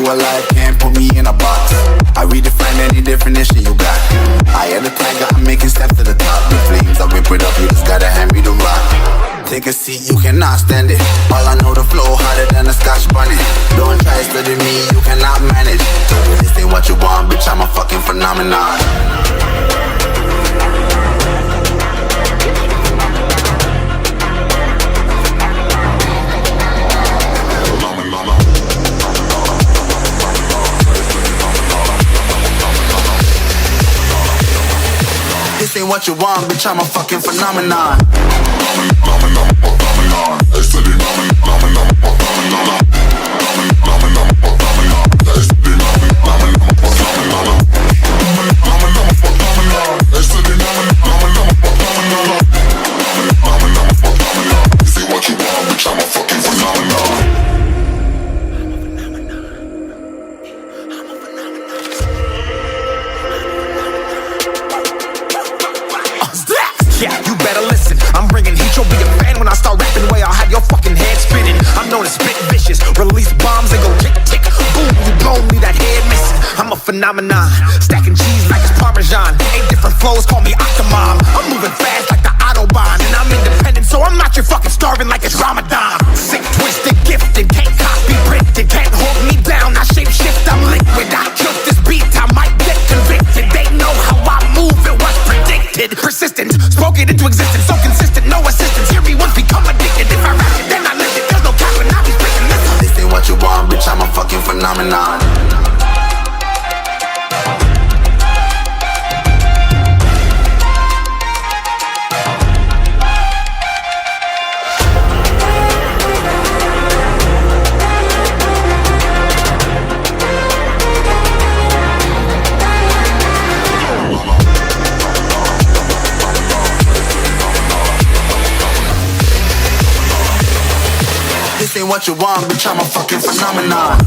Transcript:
alive, can't put me in a box. I redefine any definition you got. I am the tiger, I'm making steps to the top. The flames, I whip it up, you just gotta hand me the rock. Take a seat, you cannot stand it. All I know, the flow harder than a Scotch bunny. Don't try studying me, you cannot manage. This ain't what you want, bitch, I'm a fucking phenomenon. This ain't what you want, bitch, I'm a fucking phenomenon. Phenomenon, stacking cheese like it's Parmesan. 8 different flows, call me Octomom. I'm moving fast like the Autobahn, and I'm independent, so I'm not your fucking starving like it's Ramadan. Sick, twisted, gifted, can't copy, printed, can't hold me down. I shape shift, I'm liquid. I killed this beat, I might get convicted. They know how I move, it was predicted. Persistent, spoke it into existence, so consistent, no assistance. Hear me once, become addicted. If I rap it, then I live it. There's no cap when I be spitting this. This ain't what you want, bitch, I'm a fucking phenomenon. This ain't what you want, bitch, I'm a fucking phenomenon.